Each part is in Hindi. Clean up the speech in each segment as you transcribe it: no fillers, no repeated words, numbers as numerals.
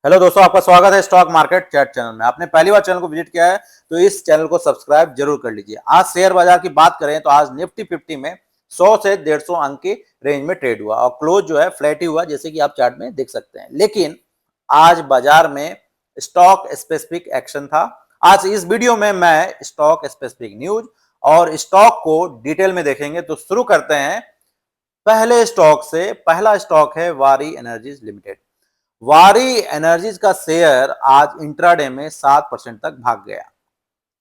हेलो दोस्तों, आपका स्वागत है स्टॉक मार्केट चैट चैनल में। आपने पहली बार चैनल को विजिट किया है तो इस चैनल को सब्सक्राइब जरूर कर लीजिए। आज शेयर बाजार की बात करें तो आज निफ्टी 50 में 100 से 150 अंक की रेंज में ट्रेड हुआ और क्लोज जो है फ्लैट ही हुआ, जैसे कि आप चार्ट में देख सकते हैं। लेकिन आज बाजार में स्टॉक स्पेसिफिक एक्शन था। आज इस वीडियो में मैं स्टॉक स्पेसिफिक न्यूज और स्टॉक को डिटेल में देखेंगे। तो शुरू करते हैं पहले स्टॉक से। पहला स्टॉक है वारी एनर्जीज लिमिटेड। वारी एनर्जीज का शेयर आज इंट्राडे में 7% तक भाग गया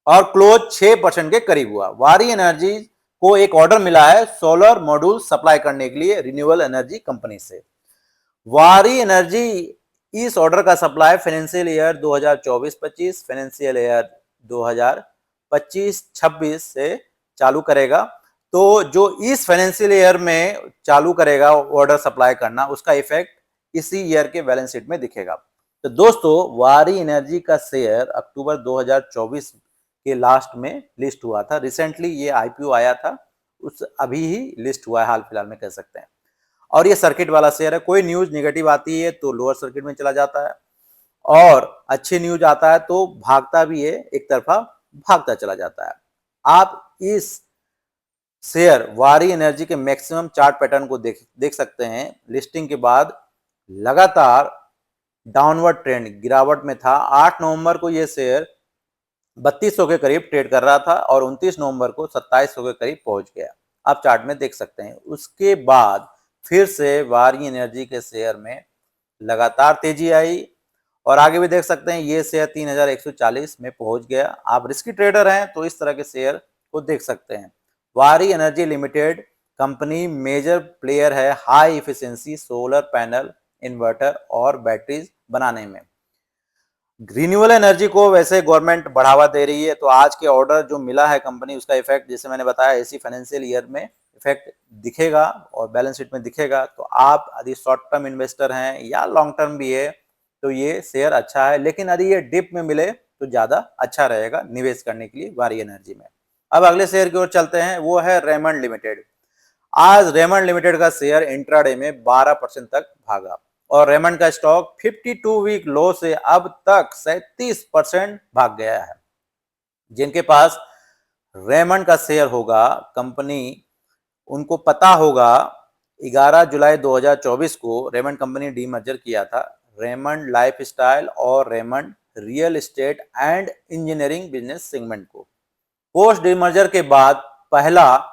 और क्लोज 6% के करीब हुआ। वारी एनर्जीज को एक ऑर्डर मिला है सोलर मॉड्यूल सप्लाई करने के लिए रिन्यूएबल एनर्जी कंपनी से। वारी एनर्जी इस ऑर्डर का supply financial year 2024-25 financial year 2025-26 से चालू करेगा। तो जो इस फाइनेंशियल ईयर में चालू करेगा ऑर्डर सप्लाई करना, उसका इफेक्ट इसी ईयर के बैलेंस शीट में दिखेगा। तो दोस्तों, वारी एनर्जी का शेयर अक्टूबर 2024 के लास्ट में लिस्ट हुआ था। रिसेंटली ये आईपीओ आया था, उस अभी ही लिस्ट हुआ है, हाल फिलहाल में कह सकते हैं। और ये सर्किट वाला शेयर है। कोई न्यूज नेगेटिव आती है तो लोअर सर्किट में चला जाता है और अच्छी न्यूज आता है तो भागता भी है, एक तरफा भागता चला जाता है। आप इस शेयर वारी एनर्जी के मैक्सिमम चार्ट पैटर्न को देख सकते हैं। लिस्टिंग के बाद लगातार डाउनवर्ड ट्रेंड, गिरावट में था। 8 नवंबर को यह शेयर 3200 के करीब ट्रेड कर रहा था और 29 नवंबर को 2700 के करीब पहुंच गया, आप चार्ट में देख सकते हैं। उसके बाद फिर से वारी एनर्जी के शेयर में लगातार तेजी आई और आगे भी देख सकते हैं ये शेयर 3140 में पहुंच गया। आप रिस्की ट्रेडर हैं तो इस तरह के शेयर को देख सकते हैं। Waaree energy limited company major player है high efficiency solar panel, inverter और बैटरीज बनाने में। रिन्यूएबल एनर्जी को वैसे गवर्नमेंट बढ़ावा दे रही है, तो आज के ऑर्डर जो मिला है कंपनी, उसका इफेक्ट जैसे मैंने बताया इसी फाइनेंशियल ईयर में इफेक्ट दिखेगा और बैलेंस शीट में दिखेगा। तो आप यदि शॉर्ट टर्म इन्वेस्टर हैं या लॉन्ग टर्म भी है तो ये शेयर अच्छा है, लेकिन यदि ये डिप में मिले तो ज्यादा अच्छा रहेगा निवेश करने के लिए वारी एनर्जी में। अब अगले शेयर की ओर चलते हैं, वो है रेमंड लिमिटेड। आज रेमंड लिमिटेड का शेयर इंट्राडे में 12% तक भागा और रेमंड का स्टॉक 52 वीक लो से अब तक 37% भाग गया है। जिनके पास रेमंड का शेयर होगा, कंपनी उनको पता होगा 11 जुलाई 2024 को रेमंड कंपनी डीमर्जर किया था रेमंड लाइफस्टाइल और Raymond real estate and engineering business segment को। पोस्ट डीमर्जर के बाद पहला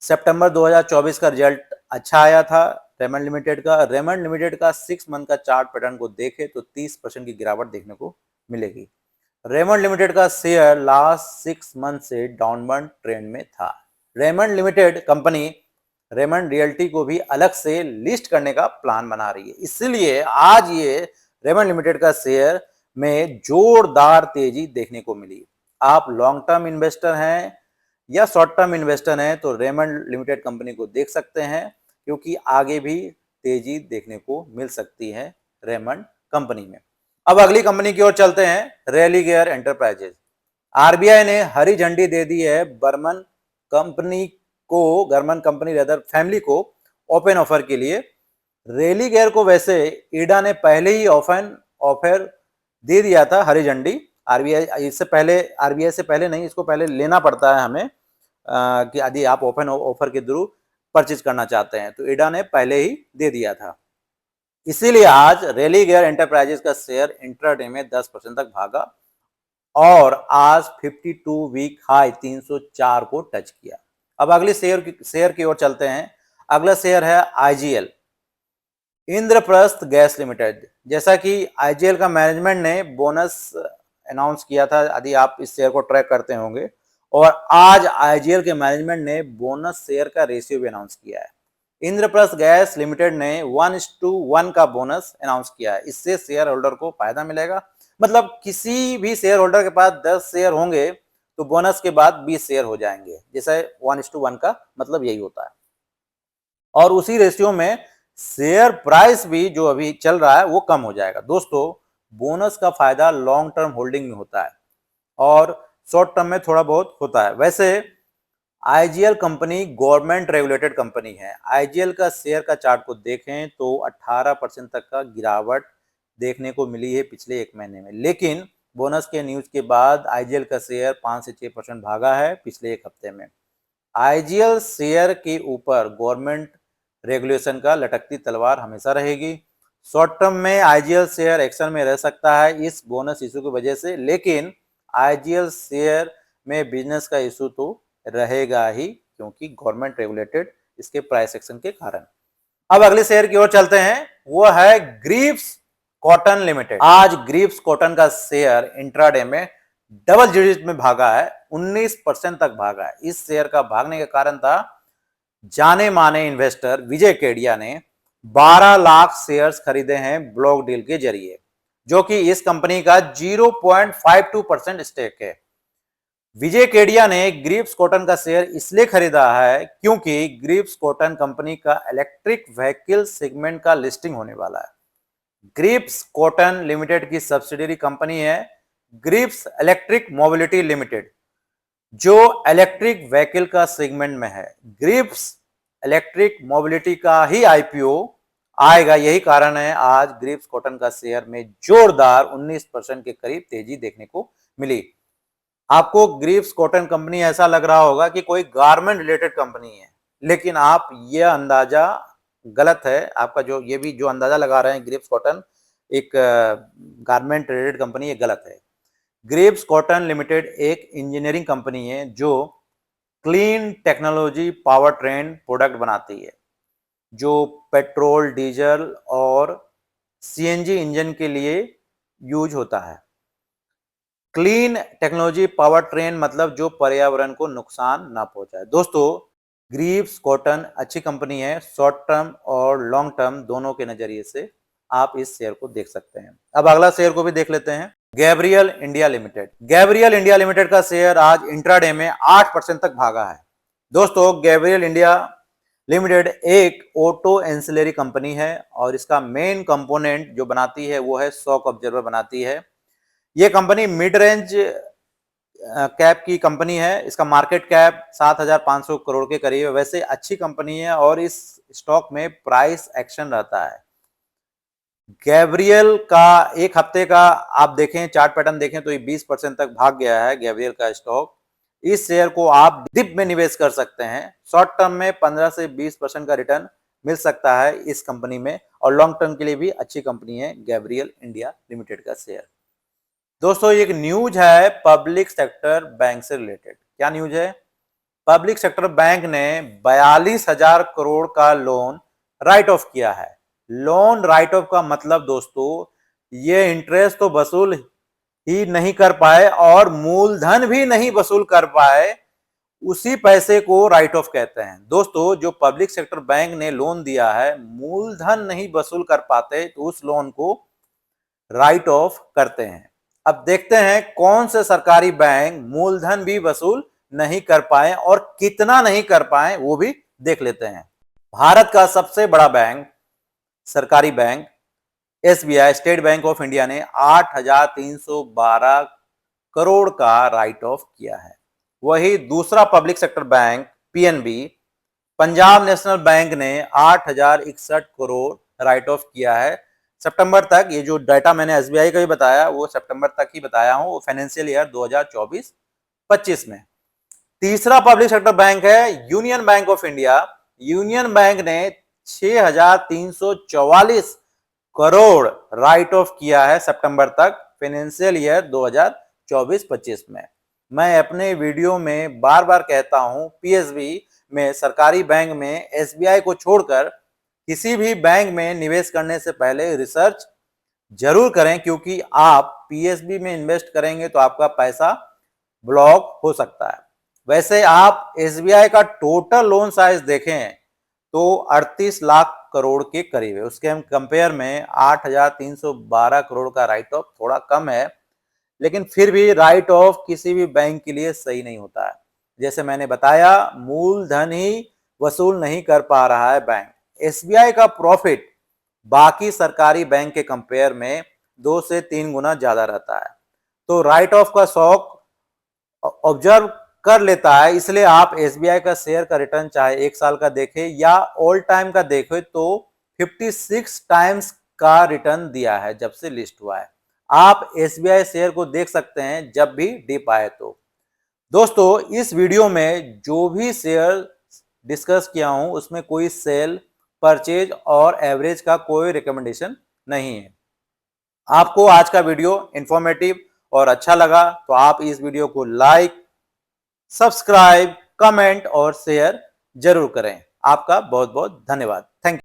सितंबर 2024 का रिजल्ट अच्छा आया था रेमंड लिमिटेड का। रेमंड लिमिटेड का 6 मंथ का चार्ट पैटर्न को देखें तो 30% की गिरावट देखने को मिलेगी। रेमंड लिमिटेड का शेयर लास्ट 6 मंथ से डाउनवर्ड ट्रेंड में था। Raymond limited company Raymond realty को भी अलग से लिस्ट करने का प्लान बना रही है, इसलिए आज ये रेमंड लिमिटेड का शेयर में जोरदार तेजी देखने को मिली। आप लॉन्ग टर्म इन्वेस्टर हैं या शॉर्ट टर्म इन्वेस्टर हैं तो रेमंड लिमिटेड कंपनी को देख सकते हैं, क्योंकि आगे भी तेजी देखने को मिल सकती है रेमंड कंपनी में। अब अगली कंपनी की ओर चलते हैं, रेलिगेयर एंटरप्राइजेज। आरबीआई ने हरी झंडी दे दी है बर्मन कंपनी रेदर फैमिली को ओपन ऑफर के लिए। रेलिगेयर को वैसे ईडा ने पहले ही ऑफर दे दिया था, हरी झंडी। आरबीआई से पहले नहीं, इसको पहले लेना पड़ता है हमें कि यदि आप ओपन ऑफर के थ्रू परचेज करना चाहते हैं, तो ईडा ने पहले ही दे दिया था। इसीलिए आज रेलिगेयर एंटरप्राइजेज का शेयर इंट्राडे में 10% तक भागा और आज 52 वीक हाई 304 को टच किया। अब अगले शेयर की ओर चलते हैं। अगला शेयर है आईजीएल, इंद्रप्रस्थ गैस लिमिटेड। जैसा कि आईजीएल का मैनेजमेंट ने बोनस अनाउंस किया था, यदि आप इस शेयर को ट्रैक करते होंगे, और आज आईजीएल के मैनेजमेंट ने बोनस शेयर का रेशियो भी अनाउंस किया है। इंद्रप्रस्थ गैस लिमिटेड ने 1:1 का बोनस अनाउंस किया है। इससे शेयर होल्डर को फायदा मिलेगा। मतलब किसी भी शेयर होल्डर के पास 10 शेयर होंगे तो बोनस के बाद 20 शेयर हो जाएंगे, जैसे 1:1 का मतलब यही होता है। और उसी रेशियो में शेयर प्राइस भी जो अभी चल रहा है वो कम हो जाएगा। दोस्तों, बोनस का फायदा लॉन्ग टर्म होल्डिंग में होता है और शॉर्ट टर्म में थोड़ा बहुत होता है। वैसे IGL company government regulated company है। आईजीएल का शेयर का चार्ट को देखें तो 18% तक का गिरावट देखने को मिली है पिछले एक महीने में। लेकिन बोनस के न्यूज के बाद आईजीएल का शेयर 5 से 6% भागा है पिछले एक हफ्ते में। आईजीएल शेयर के ऊपर गवर्नमेंट रेगुलेशन का लटकती तलवार हमेशा रहेगी। शॉर्ट टर्म में आईजीएल शेयर एक्शन में रह सकता है इस बोनस इशू की वजह से, लेकिन आईजीएल शेयर में बिजनेस का इशू तो रहेगा ही, क्योंकि गवर्नमेंट रेगुलेटेड इसके प्राइस एक्शन के कारण। अब अगले शेयर की ओर चलते हैं, वो है ग्रीव्स कॉटन लिमिटेड। आज ग्रीव्स कॉटन का शेयर इंट्राडे में डबल डिजिट में भागा है, 19% तक भागा है। इस शेयर का भागने का कारण था जाने माने इन्वेस्टर विजय केडिया ने 12 लाख शेयर्स खरीदे हैं ब्लॉक डील के जरिए, जो कि इस कंपनी का 0.52% स्टेक है। विजय केडिया ने ग्रीव्स कॉटन का शेयर इसलिए खरीदा है क्योंकि ग्रीव्स कॉटन कंपनी का इलेक्ट्रिक व्हीकल सेगमेंट का लिस्टिंग होने वाला है। ग्रीव्स कॉटन लिमिटेड की सब्सिडियरी कंपनी है ग्रीव्स इलेक्ट्रिक मोबिलिटी लिमिटेड, जो इलेक्ट्रिक व्हीकल का सेगमेंट में है। ग्रीव्स इलेक्ट्रिक मोबिलिटी का ही आईपीओ आएगा, यही कारण है आज ग्रीव्स कॉटन का शेयर में जोरदार 19% के करीब तेजी देखने को मिली। आपको ग्रीव्स कॉटन कंपनी ऐसा लग रहा होगा कि कोई गारमेंट रिलेटेड कंपनी है, लेकिन आप यह अंदाजा गलत है आपका। जो अंदाजा लगा रहे हैं ग्रीव्स कॉटन एक गारमेंट रिलेटेड कंपनी, ये गलत है। ग्रीव्स कॉटन लिमिटेड एक इंजीनियरिंग कंपनी है जो clean technology power train product बनाती है, जो पेट्रोल, डीजल और सीएनजी इंजन के लिए यूज होता है। क्लीन टेक्नोलॉजी पावर ट्रेन मतलब जो पर्यावरण को नुकसान ना पहुंचाए। दोस्तों, ग्रीव्स कॉटन अच्छी कंपनी है, शॉर्ट टर्म और लॉन्ग टर्म दोनों के नजरिए से आप इस शेयर को देख सकते हैं। अब अगला शेयर को भी देख लेते हैं, Gabriel India limited. Gabriel India limited का शेयर आज इंट्राडे में 8% तक भागा है। दोस्तों, गैब्रियल इंडिया लिमिटेड एक ऑटो एंसिलरी कंपनी है और इसका मेन कंपोनेंट जो बनाती है वो है शॉक ऑब्जर्वर बनाती है। ये कंपनी मिड रेंज कैप की कंपनी है, इसका मार्केट कैप 7,500 करोड़ के करीब है। वैसे अच्छी कंपनी है और इस स्टॉक में प्राइस एक्शन रहता है। गैब्रियल का एक हफ्ते का आप देखें, चार्ट पैटर्न देखें तो ये 20% तक भाग गया है गैब्रियल का स्टॉक। इस शेयर को आप डिप में निवेश कर सकते हैं। शॉर्ट टर्म में 15 से 20% का रिटर्न मिल सकता है इस कंपनी में, और लॉन्ग टर्म के लिए भी अच्छी कंपनी है गैब्रियल इंडिया लिमिटेड का शेयर। दोस्तों, एक न्यूज है पब्लिक सेक्टर बैंक से रिलेटेड। क्या न्यूज है? पब्लिक सेक्टर बैंक ने 42,000 करोड़ का लोन राइट ऑफ किया है। लोन राइट ऑफ का मतलब दोस्तों, ये इंटरेस्ट तो वसूल ही नहीं कर पाए और मूलधन भी नहीं वसूल कर पाए, उसी पैसे को राइट ऑफ कहते हैं। दोस्तों, जो पब्लिक सेक्टर बैंक ने लोन दिया है, मूलधन नहीं वसूल कर पाते तो उस लोन को राइट ऑफ करते हैं। अब देखते हैं कौन से सरकारी बैंक मूलधन भी वसूल नहीं कर पाए और कितना नहीं कर पाए, वो भी देख लेते हैं। भारत का सबसे बड़ा बैंक, सरकारी bank SBI, state bank of India ने 8,312 करोड़ का राइट ऑफ किया है। वही दूसरा public sector bank PNB, Punjab national bank ने 8,061 करोड़ राइट ऑफ किया है सितंबर तक। ये जो डाटा मैंने एसबीआई का भी बताया वो सितंबर तक ही बताया हूं, वो फाइनेंशियल ईयर 2024-25 में। तीसरा पब्लिक सेक्टर बैंक है union bank of India. Union bank ने 6,344 करोड़ राइट ऑफ किया है सितंबर तक, फाइनेंशियल ईयर 2024-25 में। मैं अपने वीडियो में बार बार कहता हूं, पीएसबी में, सरकारी बैंक में एसबीआई को छोड़कर किसी भी बैंक में निवेश करने से पहले रिसर्च जरूर करें, क्योंकि आप पीएसबी में इन्वेस्ट करेंगे तो आपका पैसा ब्लॉक हो सकता है। वैसे आप एसबीआई का टोटल लोन साइज देखें तो 38 लाख करोड़ के करीब है। उसके हम कंपेयर में 8,312 करोड़ का राइट ऑफ थोड़ा कम है, लेकिन फिर भी राइट ऑफ किसी भी बैंक के लिए सही नहीं होता है। जैसे मैंने बताया, मूलधन ही वसूल नहीं कर पा रहा है बैंक। एसबीआई का प्रॉफिट बाकी सरकारी बैंक के कंपेयर में 2 से 3 गुना ज्यादा रहता है, तो राइट ऑफ का शौक ऑब्जर्व कर लेता है। इसलिए आप एसबीआई का शेयर का रिटर्न चाहे 1 साल का देखें या ऑल टाइम का देखें तो 56 टाइम्स का रिटर्न दिया है जब से लिस्ट हुआ है। आप एसबीआई शेयर को देख सकते हैं जब भी डिप आए तो। दोस्तों, इस वीडियो में जो भी शेयर डिस्कस किया हूं उसमें कोई सेल, परचेज और एवरेज का कोई रिकमेंडेशन नहीं है। आपको आज का वीडियो इंफॉर्मेटिव और अच्छा लगा तो आप इस वीडियो को लाइक, सब्सक्राइब, कमेंट और शेयर जरूर करें। आपका बहुत बहुत धन्यवाद। Thank you.